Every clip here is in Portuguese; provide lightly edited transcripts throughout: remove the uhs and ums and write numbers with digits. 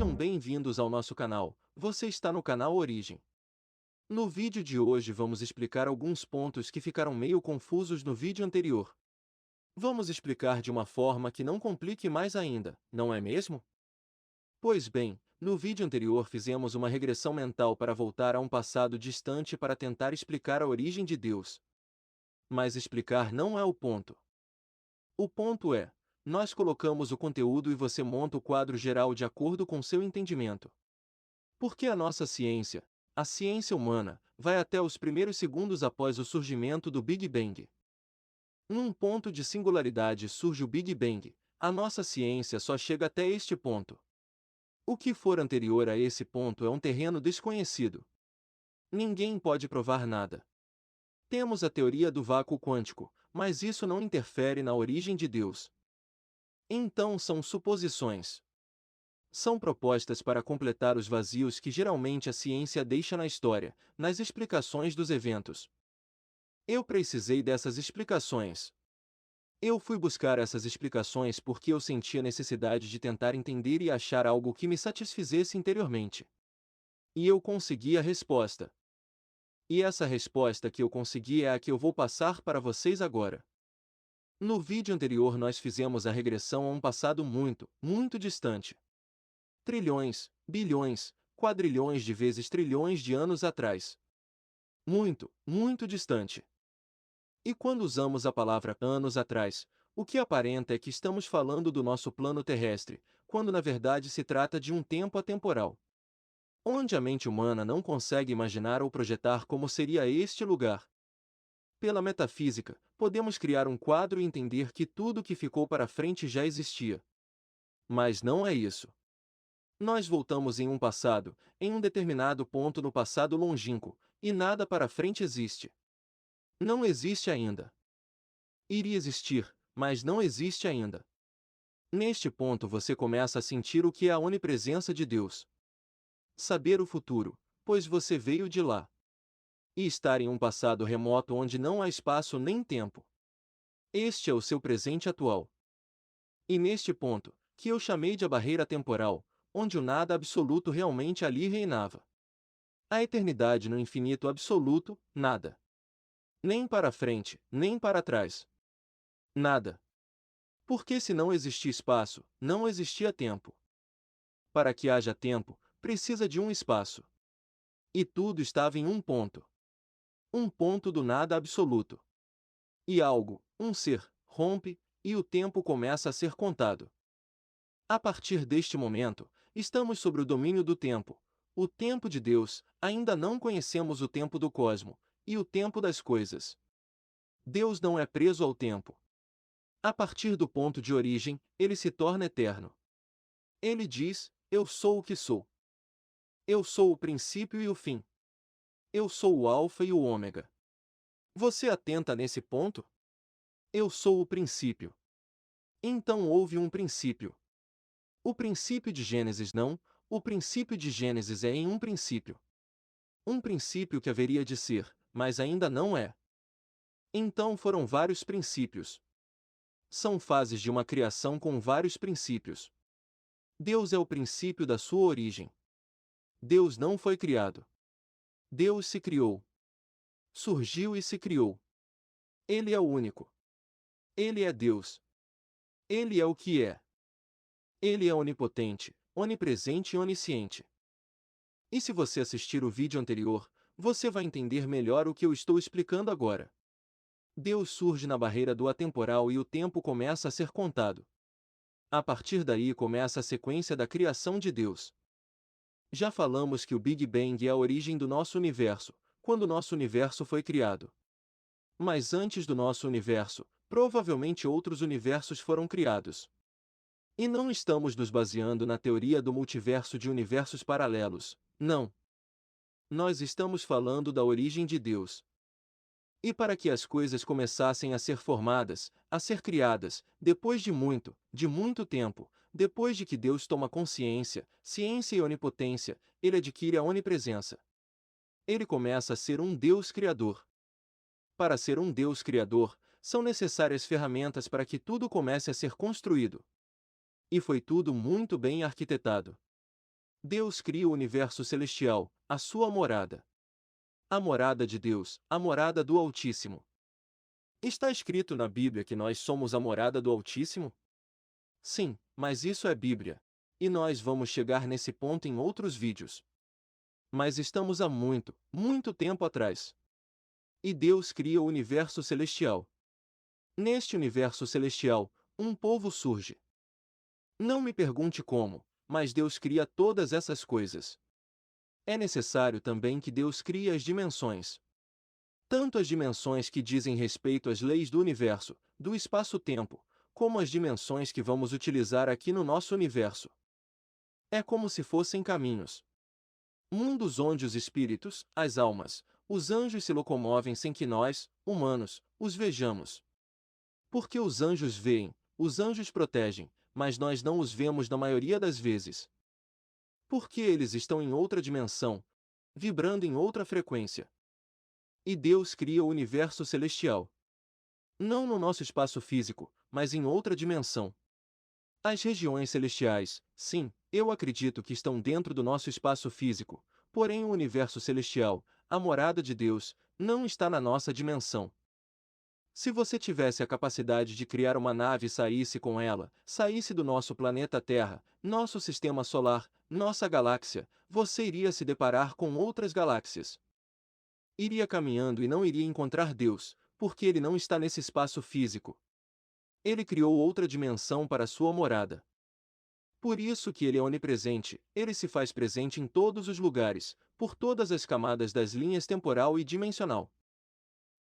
Sejam bem-vindos ao nosso canal. Você está no canal Origem. No vídeo de hoje vamos explicar alguns pontos que ficaram meio confusos no vídeo anterior. Vamos explicar de uma forma que não complique mais ainda, não é mesmo? Pois bem, no vídeo anterior fizemos uma regressão mental para voltar a um passado distante para tentar explicar a origem de Deus. Mas explicar não é o ponto. O ponto é: nós colocamos o conteúdo e você monta o quadro geral de acordo com seu entendimento. Porque a ciência humana, vai até os primeiros segundos após o surgimento do Big Bang. Num ponto de singularidade surge o Big Bang, a nossa ciência só chega até este ponto. O que for anterior a esse ponto é um terreno desconhecido. Ninguém pode provar nada. Temos a teoria do vácuo quântico, mas isso não interfere na origem de Deus. Então são suposições. São propostas para completar os vazios que geralmente a ciência deixa na história, nas explicações dos eventos. Eu precisei dessas explicações. Eu fui buscar essas explicações porque eu sentia necessidade de tentar entender e achar algo que me satisfizesse interiormente. E eu consegui a resposta. E essa resposta que eu consegui é a que eu vou passar para vocês agora. No vídeo anterior nós fizemos a regressão a um passado muito, muito distante. Trilhões, bilhões, quadrilhões de vezes trilhões de anos atrás. Muito, muito distante. E quando usamos a palavra anos atrás, o que aparenta é que estamos falando do nosso plano terrestre, quando na verdade se trata de um tempo atemporal, onde a mente humana não consegue imaginar ou projetar como seria este lugar. Pela metafísica, podemos criar um quadro e entender que tudo que ficou para frente já existia. Mas não é isso. Nós voltamos em um passado, em um determinado ponto no passado longínquo, e nada para frente existe. Não existe ainda. Iria existir, mas não existe ainda. Neste ponto você começa a sentir o que é a onipresença de Deus. Saber o futuro, pois você veio de lá. E estar em um passado remoto onde não há espaço nem tempo. Este é o seu presente atual. E neste ponto, que eu chamei de a barreira temporal, onde o nada absoluto realmente ali reinava. A eternidade no infinito absoluto, nada. Nem para frente, nem para trás. Nada. Porque se não existia espaço, não existia tempo. Para que haja tempo, precisa de um espaço. E tudo estava em um ponto. Um ponto do nada absoluto. E algo, um ser, rompe, e o tempo começa a ser contado. A partir deste momento, estamos sobre o domínio do tempo. O tempo de Deus, ainda não conhecemos o tempo do cosmo, e o tempo das coisas. Deus não é preso ao tempo. A partir do ponto de origem, ele se torna eterno. Ele diz: eu sou o que sou. Eu sou o princípio e o fim. Eu sou o alfa e o ômega. Você atenta nesse ponto? Eu sou o princípio. Então houve um princípio. O princípio de Gênesis não, o princípio de Gênesis é em um princípio. Um princípio que haveria de ser, mas ainda não é. Então foram vários princípios. São fases de uma criação com vários princípios. Deus é o princípio da sua origem. Deus não foi criado. Deus se criou. Surgiu e se criou. Ele é o único. Ele é Deus. Ele é o que é. Ele é onipotente, onipresente e onisciente. E se você assistir o vídeo anterior, você vai entender melhor o que eu estou explicando agora. Deus surge na barreira do atemporal e o tempo começa a ser contado. A partir daí começa a sequência da criação de Deus. Já falamos que o Big Bang é a origem do nosso universo, quando nosso universo foi criado. Mas antes do nosso universo, provavelmente outros universos foram criados. E não estamos nos baseando na teoria do multiverso de universos paralelos, não. Nós estamos falando da origem de Deus. E para que as coisas começassem a ser formadas, a ser criadas, depois de muito tempo, depois de que Deus toma consciência, ciência e onipotência, ele adquire a onipresença. Ele começa a ser um Deus criador. Para ser um Deus criador, são necessárias ferramentas para que tudo comece a ser construído. E foi tudo muito bem arquitetado. Deus cria o universo celestial, a sua morada. A morada de Deus, a morada do Altíssimo. Está escrito na Bíblia que nós somos a morada do Altíssimo? Sim, mas isso é Bíblia. E nós vamos chegar nesse ponto em outros vídeos. Mas estamos há muito, muito tempo atrás. E Deus cria o universo celestial. Neste universo celestial, um povo surge. Não me pergunte como, mas Deus cria todas essas coisas. É necessário também que Deus crie as dimensões. Tanto as dimensões que dizem respeito às leis do universo, do espaço-tempo, como as dimensões que vamos utilizar aqui no nosso universo. É como se fossem caminhos. Mundos onde os espíritos, as almas, os anjos se locomovem sem que nós, humanos, os vejamos. Porque os anjos veem, os anjos protegem, mas nós não os vemos na maioria das vezes. Porque eles estão em outra dimensão, vibrando em outra frequência. E Deus cria o universo celestial. Não no nosso espaço físico, mas em outra dimensão. As regiões celestiais, sim, eu acredito que estão dentro do nosso espaço físico, porém o universo celestial, a morada de Deus, não está na nossa dimensão. Se você tivesse a capacidade de criar uma nave e saísse com ela, saísse do nosso planeta Terra, nosso sistema solar, nossa galáxia, você iria se deparar com outras galáxias. Iria caminhando e não iria encontrar Deus, porque ele não está nesse espaço físico. Ele criou outra dimensão para sua morada. Por isso que ele é onipresente, ele se faz presente em todos os lugares, por todas as camadas das linhas temporal e dimensional.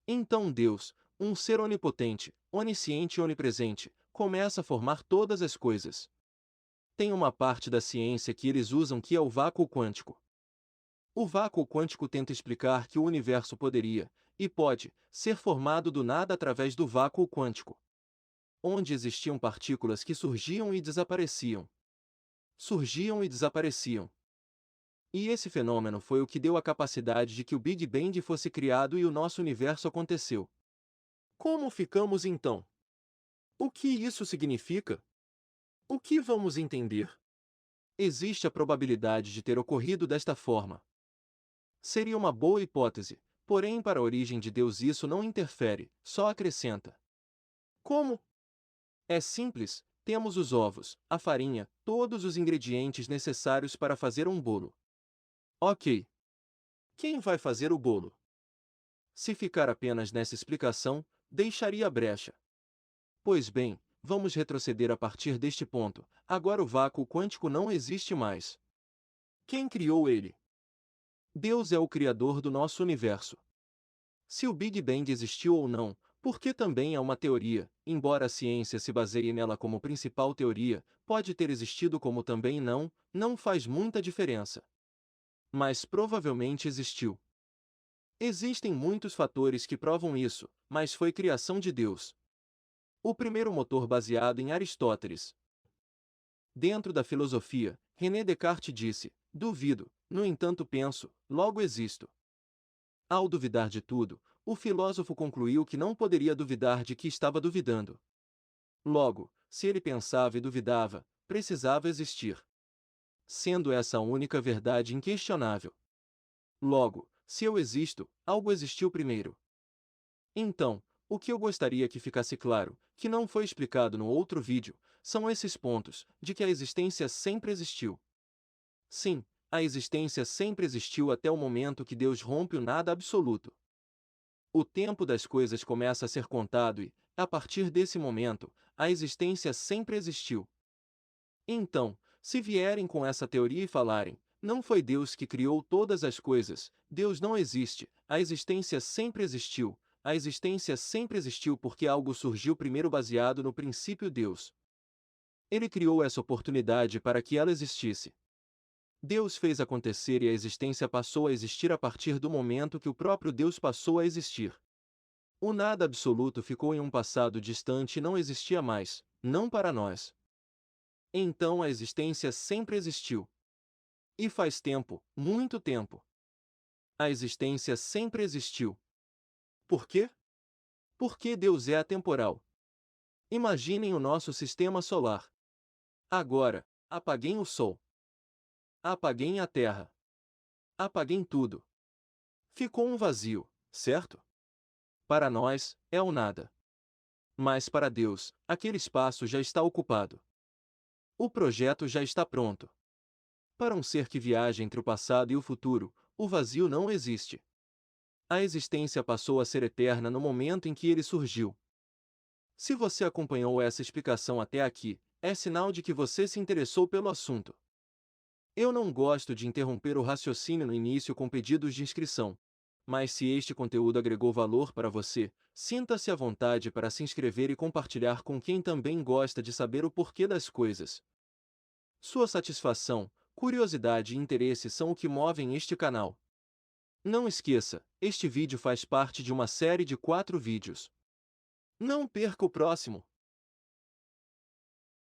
Então Deus, um ser onipotente, onisciente e onipresente, começa a formar todas as coisas. Tem uma parte da ciência que eles usam que é o vácuo quântico. O vácuo quântico tenta explicar que o universo poderia, e pode, ser formado do nada através do vácuo quântico, onde existiam partículas que surgiam e desapareciam. Surgiam e desapareciam. E esse fenômeno foi o que deu a capacidade de que o Big Bang fosse criado e o nosso universo aconteceu. Como ficamos então? O que isso significa? O que vamos entender? Existe a probabilidade de ter ocorrido desta forma. Seria uma boa hipótese, porém para a origem de Deus isso não interfere, só acrescenta. Como? É simples, temos os ovos, a farinha, todos os ingredientes necessários para fazer um bolo. Ok. Quem vai fazer o bolo? Se ficar apenas nessa explicação, deixaria brecha. Pois bem, vamos retroceder a partir deste ponto. Agora o vácuo quântico não existe mais. Quem criou ele? Deus é o criador do nosso universo. Se o Big Bang existiu ou não, porque também é uma teoria, embora a ciência se baseie nela como principal teoria, pode ter existido como também não faz muita diferença. Mas provavelmente existiu. Existem muitos fatores que provam isso, mas foi criação de Deus. O primeiro motor baseado em Aristóteles. Dentro da filosofia, René Descartes disse: duvido, no entanto penso, logo existo. Ao duvidar de tudo, o filósofo concluiu que não poderia duvidar de que estava duvidando. Logo, se ele pensava e duvidava, precisava existir. Sendo essa a única verdade inquestionável. Logo, se eu existo, algo existiu primeiro. Então, o que eu gostaria que ficasse claro, que não foi explicado no outro vídeo, são esses pontos, de que a existência sempre existiu. Sim, a existência sempre existiu até o momento que Deus rompe o nada absoluto. O tempo das coisas começa a ser contado e, a partir desse momento, a existência sempre existiu. Então, se vierem com essa teoria e falarem, não foi Deus que criou todas as coisas, Deus não existe, a existência sempre existiu. A existência sempre existiu porque algo surgiu primeiro baseado no princípio Deus. Ele criou essa oportunidade para que ela existisse. Deus fez acontecer e a existência passou a existir a partir do momento que o próprio Deus passou a existir. O nada absoluto ficou em um passado distante e não existia mais, não para nós. Então a existência sempre existiu. E faz tempo, muito tempo. A existência sempre existiu. Por quê? Porque Deus é atemporal. Imaginem o nosso sistema solar. Agora, apaguem o Sol. Apaguem a terra. Apaguem tudo. Ficou um vazio, certo? Para nós, é o nada. Mas para Deus, aquele espaço já está ocupado. O projeto já está pronto. Para um ser que viaja entre o passado e o futuro, o vazio não existe. A existência passou a ser eterna no momento em que ele surgiu. Se você acompanhou essa explicação até aqui, é sinal de que você se interessou pelo assunto. Eu não gosto de interromper o raciocínio no início com pedidos de inscrição. Mas se este conteúdo agregou valor para você, sinta-se à vontade para se inscrever e compartilhar com quem também gosta de saber o porquê das coisas. Sua satisfação, curiosidade e interesse são o que movem este canal. Não esqueça, este vídeo faz parte de uma série de 4 vídeos. Não perca o próximo!